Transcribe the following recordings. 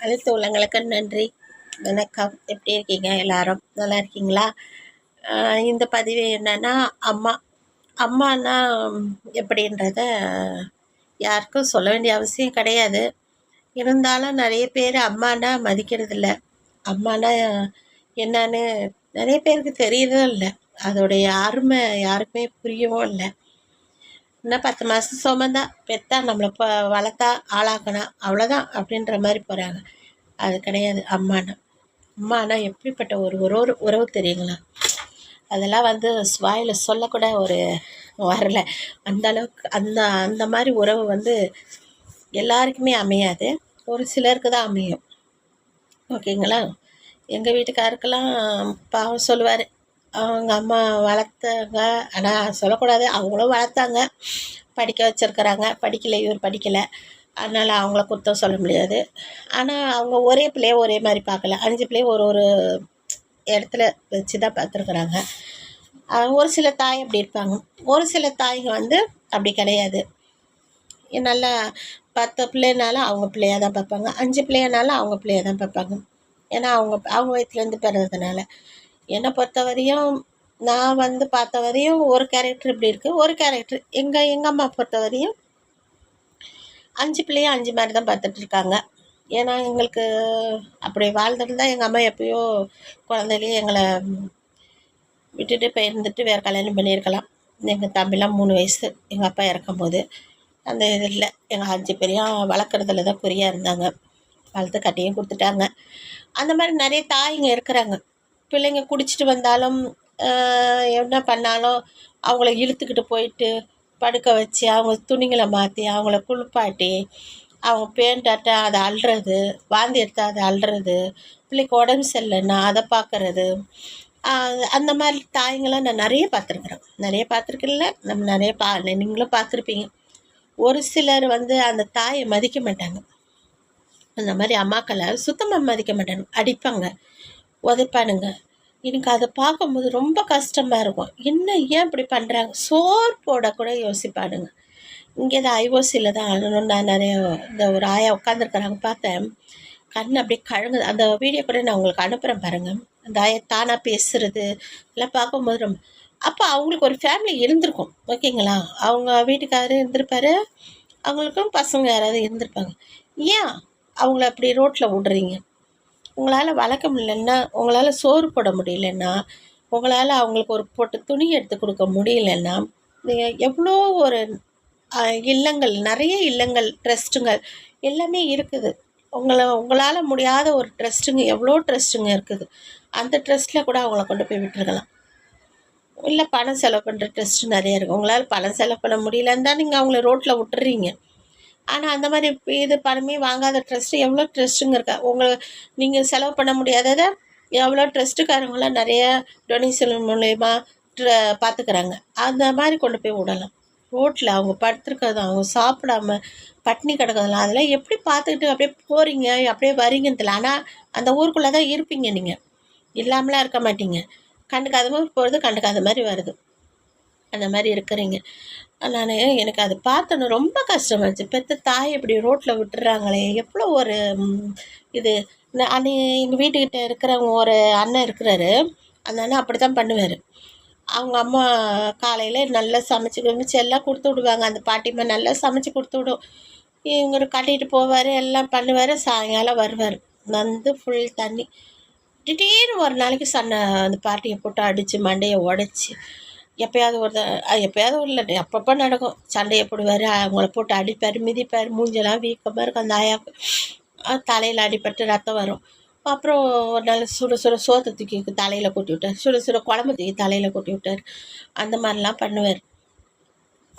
அனைத்து உள்ளங்களுக்கு நன்றி. வணக்கம். எப்படி இருக்கீங்க? எல்லாரும் நல்லா இருக்கீங்களா? இந்த பதிவு என்னன்னா, அம்மா அம்மானா எப்படின்றத யாருக்கும் சொல்ல வேண்டிய அவசியம் கிடையாது. இருந்தாலும் நிறைய பேர் அம்மானா மதிக்கிறதில்ல. அம்மானா என்னன்னு நிறைய பேருக்கு தெரியறதும் இல்லை. அதோடைய அருமை யாருக்குமே புரியவும் இல்லை. இன்னும் 10 மாதம் சுமந்தா பெத்தா நம்மளை வளர்த்தா ஆளாக்கணும் அவ்வளோதான் அப்படின்ற மாதிரி போகிறாங்க. அது கிடையாது. அம்மானா எப்படிப்பட்ட ஒரு உறவு தெரியுங்களா? அதெல்லாம் வாயில் சொல்லக்கூட வரல. அந்த அளவுக்கு அந்த மாதிரி உறவு எல்லாருக்குமே அமையாது. ஒரு சிலருக்கு தான் அமையும். ஓகேங்களா? எங்கள் வீட்டுக்காருக்கெல்லாம் பாவம் சொல்லுவார், அவங்க அம்மா வளர்த்தாங்க. ஆனால் சொல்லக்கூடாது, அவங்களும் வளர்த்தாங்க, படிக்க வச்சுருக்கிறாங்க. இவர் படிக்கலை, அதனால் அவங்கள குற்றம் சொல்ல முடியாது. ஆனால் அவங்க ஒரே பிள்ளைய ஒரே மாதிரி பார்க்கல. 5 பிள்ளைய ஒரு இடத்துல வச்சு தான் பார்த்துருக்குறாங்க. ஒரு சில தாய் அப்படி இருப்பாங்க. ஒரு சில தாய்ங்க அப்படி கிடையாது. நல்லா 10 பிள்ளைனாலும் அவங்க பிள்ளையாக தான் பார்ப்பாங்க, 5 பிள்ளைனாலும் அவங்க பிள்ளையாக தான் பார்ப்பாங்க. ஏன்னா அவங்க வயிற்றுலேருந்து பிறந்ததுனால. என்னை பொறுத்த வரையும், நான் பார்த்த வரையும் ஒரு கேரக்டர் இப்படி இருக்குது, ஒரு கேரக்டர் எங்கள் அம்மா பொறுத்த வரையும் 5 பிள்ளையும் 5 மாதிரி தான் பார்த்துட்ருக்காங்க. ஏன்னா எங்களுக்கு அப்படி வாழ்ந்துருந்தா எங்கள் அம்மா எப்பயோ குழந்தையிலேயே எங்களை விட்டுட்டு போயிருந்துட்டு வேறு கல்யாணம் பண்ணியிருக்கலாம். எங்கள் தம்பிலாம் 3 வயசு எங்கள் அப்பா இறக்கும்போது. அந்த இதில் எங்கள் 5 பேரையும் வளர்க்குறதுல தான் குறியாக இருந்தாங்க. வளர்த்து கட்டியும் கொடுத்துட்டாங்க. அந்த மாதிரி நிறைய தாய்ங்க இருக்கிறாங்க. பிள்ளைங்க குடிச்சிட்டு வந்தாலும் என்ன பண்ணாலும் அவங்கள இழுத்துக்கிட்டு போயிட்டு படுக்க வச்சு, அவங்க துணிங்களை மாற்றி, அவங்கள குளிப்பாட்டி, அவங்க பேண்டாட்டா அதை அள்ளுறது, வாந்தி எடுத்தால் அதை அள்ளுறது, பிள்ளைக்கு உடம்பு சரியில்லைன்னா அதை பார்க்குறது. அந்த மாதிரி தாய்ங்களாம் நான் நிறைய பார்த்துருக்கேன்ல. நம்ம நிறைய நீங்களும் பார்த்துருப்பீங்க. ஒரு சிலர் அந்த தாயை மதிக்க மாட்டாங்க. அந்த மாதிரி அம்மாக்களை சுத்தமாக மதிக்க மாட்டாங்க. அடிப்பாங்க, உதைப்பானுங்க. எனக்கு அதை பார்க்கும்போது ரொம்ப கஷ்டமாக இருக்கும். ஏன் இப்படி பண்ணுறாங்க? சோறு போட கூட யோசிப்பானுங்க. இங்கே தான் ஐஓசியில் தான் அழணும்னு நான் நிறைய ஒரு ஆயா உட்காந்துருக்குறாங்க பார்த்தேன். கண் அப்படியே கழுங்குது. அந்த வீடியோ கூட நான் உங்களுக்கு அனுப்புகிறேன் பாருங்கள். அந்த ஆயா தானாக பேசுகிறது எல்லாம் பார்க்கும்போது ரொம்ப. அப்போ அவங்களுக்கு ஒரு ஃபேமிலி இருந்திருக்கும். ஓகேங்களா? அவங்க வீட்டுக்காரரு இருந்திருப்பாரு, அவங்களுக்கும் பசங்க யாராவது இருந்திருப்பாங்க. ஏன் அவங்கள அப்படி ரோட்டில் விடுறீங்க? உங்களால் வளர்க்க முடியலன்னா, உங்களால் சோறு போட முடியலன்னா, உங்களால் அவங்களுக்கு ஒரு போட்டு துணி எடுத்து கொடுக்க முடியலன்னா, நீங்கள் எவ்வளோ ஒரு இல்லங்கள், நிறைய இல்லங்கள், ட்ரஸ்ட்டுங்கள் எல்லாமே இருக்குது. உங்களால் முடியாத ஒரு ட்ரஸ்ட்டுங்க, எவ்வளோ ட்ரஸ்ட்டுங்க இருக்குது. அந்த ட்ரஸ்ட்டில் கூட அவங்கள கொண்டு போய் விட்டுருக்கலாம். இல்லை பணம் செலவு பண்ணுற ட்ரஸ்ட்டு நிறைய இருக்குது. உங்களால் பணம் செலவு பண்ண முடியலன்னு தான் நீங்கள் அவங்கள ரோட்டில் விட்டுறீங்க. ஆனால் அந்த மாதிரி இது பணமே வாங்காத ட்ரஸ்ட்டு எவ்வளோ ட்ரஸ்ட்டுங்க இருக்கா? நீங்கள் செலவு பண்ண முடியாததை எவ்வளோ ட்ரஸ்ட்டுக்காரங்களாம் நிறைய டொனேஷன் மூலயமா பார்த்துக்கிறாங்க. அந்த மாதிரி கொண்டு போய் விடலாம். ரோட்டில் அவங்க படுத்துருக்கிறதும், அவங்க சாப்பிடாம பட்னி கிடக்கிறதுலாம், அதெல்லாம் எப்படி பார்த்துக்கிட்டு அப்படியே போகிறீங்க, அப்படியே வரீங்கன்னு தெரியல. ஆனால் அந்த ஊருக்குள்ளே தான் இருப்பீங்க. நீங்கள் இல்லாமலாம் இருக்க மாட்டீங்க. கண்டுக்காத மாதிரி போகிறது, கண்டுக்காத மாதிரி வருது. அந்த மாதிரி இருக்கிறீங்க. எனக்கு அது பார்த்தோன்னு ரொம்ப கஷ்டமாச்சு. பெற்ற தாய் இப்படி ரோட்டில் விட்டுறாங்களே, எவ்வளோ ஒரு இது. எங்கள் வீட்டுக்கிட்ட இருக்கிறவங்க ஒரு அண்ணன் இருக்கிறாரு. அந்த அண்ணன் அப்படி தான் பண்ணுவார். அவங்க அம்மா காலையில் நல்லா சமைச்சு எல்லாம் கொடுத்து விடுவாங்க. அந்த பாட்டிம்மா நல்லா சமைச்சு கொடுத்து விடும். இவங்க கட்டிகிட்டு போவார், எல்லாம் பண்ணுவார். சாயங்காலம் வருவார், ஃபுல் தண்ணி. திடீர்னு ஒரு நாளைக்கு அந்த பாட்டியை போட்டு அடித்து மண்டையை உடச்சி, எப்போயாவது இல்லை, அப்பப்போ நடக்கும். சண்டையை போடுவார், அவங்கள போட்டு அடிப்பார், மிதிப்பார். மூஞ்செல்லாம் வீக்கமாக இருக்கும். அந்த ஆயாவுக்கு தலையில் அடிப்பட்டு ரத்தம் வரும். அப்புறம் ஒரு நாள் சுட சோத்தை தூக்கி தலையில் கொட்டி விட்டார், சுட குழம்பு தூக்கி தலையில் கொட்டி விட்டார். அந்த மாதிரிலாம் பண்ணுவார்.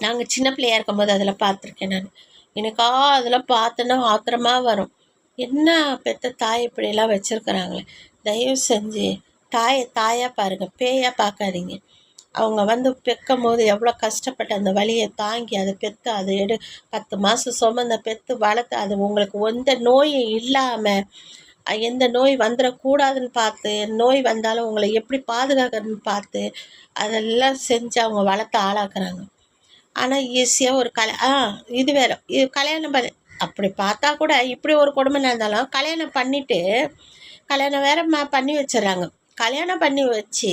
நாங்கள் சின்ன பிள்ளையாக இருக்கும்போது அதெல்லாம் பார்த்துருக்கேன் நான். எனக்கா அதெல்லாம் பார்த்தோன்னா ஆத்திரமாக வரும். என்ன பெற்ற தாய் இப்படியெல்லாம் வச்சுருக்குறாங்களே. தயவு செஞ்சு தாயாக பாருங்கள், பேயாக பார்க்காதீங்க. அவங்க பெக்கும் போது எவ்வளோ கஷ்டப்பட்டு அந்த வலியை தாங்கி அதை பெற்று அதை 10 மாதம் சுமந்த பெற்று வளர்த்து, அது உங்களுக்கு எந்த நோயும் இல்லாமல், எந்த நோய் வந்துடக்கூடாதுன்னு பார்த்து, நோய் வந்தாலும் உங்களை எப்படி பாதுகாக்கிறதுன்னு பார்த்து அதெல்லாம் செஞ்சு அவங்க வளர்த்து ஆளாக்குறாங்க. ஆனால் ஈஸியாக ஒரு இது வேறு, இது கல்யாணம் அப்படி பார்த்தா கூட இப்படி ஒரு கொடுமை நடந்தாலும் கல்யாணம் பண்ணிவிட்டு கல்யாணம் வேற பண்ணி வச்சிடறாங்க. கல்யாணம் பண்ணி வச்சு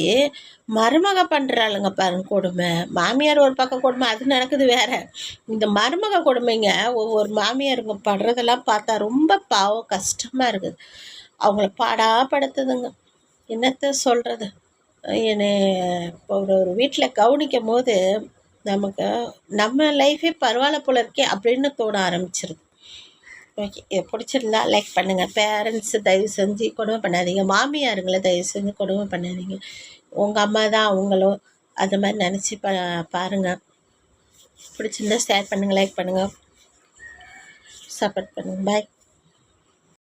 மருமக பண்ணுறாளுங்க பாருங்க கொடுமை. மாமியார் ஒரு பக்கம் கொடுமை அது நடக்குது வேற. இந்த மருமக கொடுமைங்க ஒவ்வொரு மாமியாருங்க படுறதெல்லாம் பார்த்தா ரொம்ப பாவம் கஷ்டமாக இருக்குது. அவங்கள பாடாப்படுத்துதுங்க. என்னத்த சொல்கிறது. என்னை இப்போ ஒரு வீட்டில் கவனிக்கும் போது நமக்கு நம்ம லைஃபே பரவாயில்ல போல இருக்கே அப்படின்னு தோண ஆரம்பிச்சிருது. ஓகே, இது பிடிச்சிருந்தா லைக் பண்ணுங்கள். பேரண்ட்ஸு தயவு செஞ்சு கொடுமை பண்ணாதீங்க. மாமியாருங்களை தயவு செஞ்சு கொடுமை பண்ணாதீங்க. உங்கள் அம்மா தான் அவங்களோ அது மாதிரி நினச்சி பாருங்கள். பிடிச்சிருந்தா ஷேர் பண்ணுங்கள், லைக் பண்ணுங்கள், சப்போர்ட் பண்ணுங்கள். பாய்.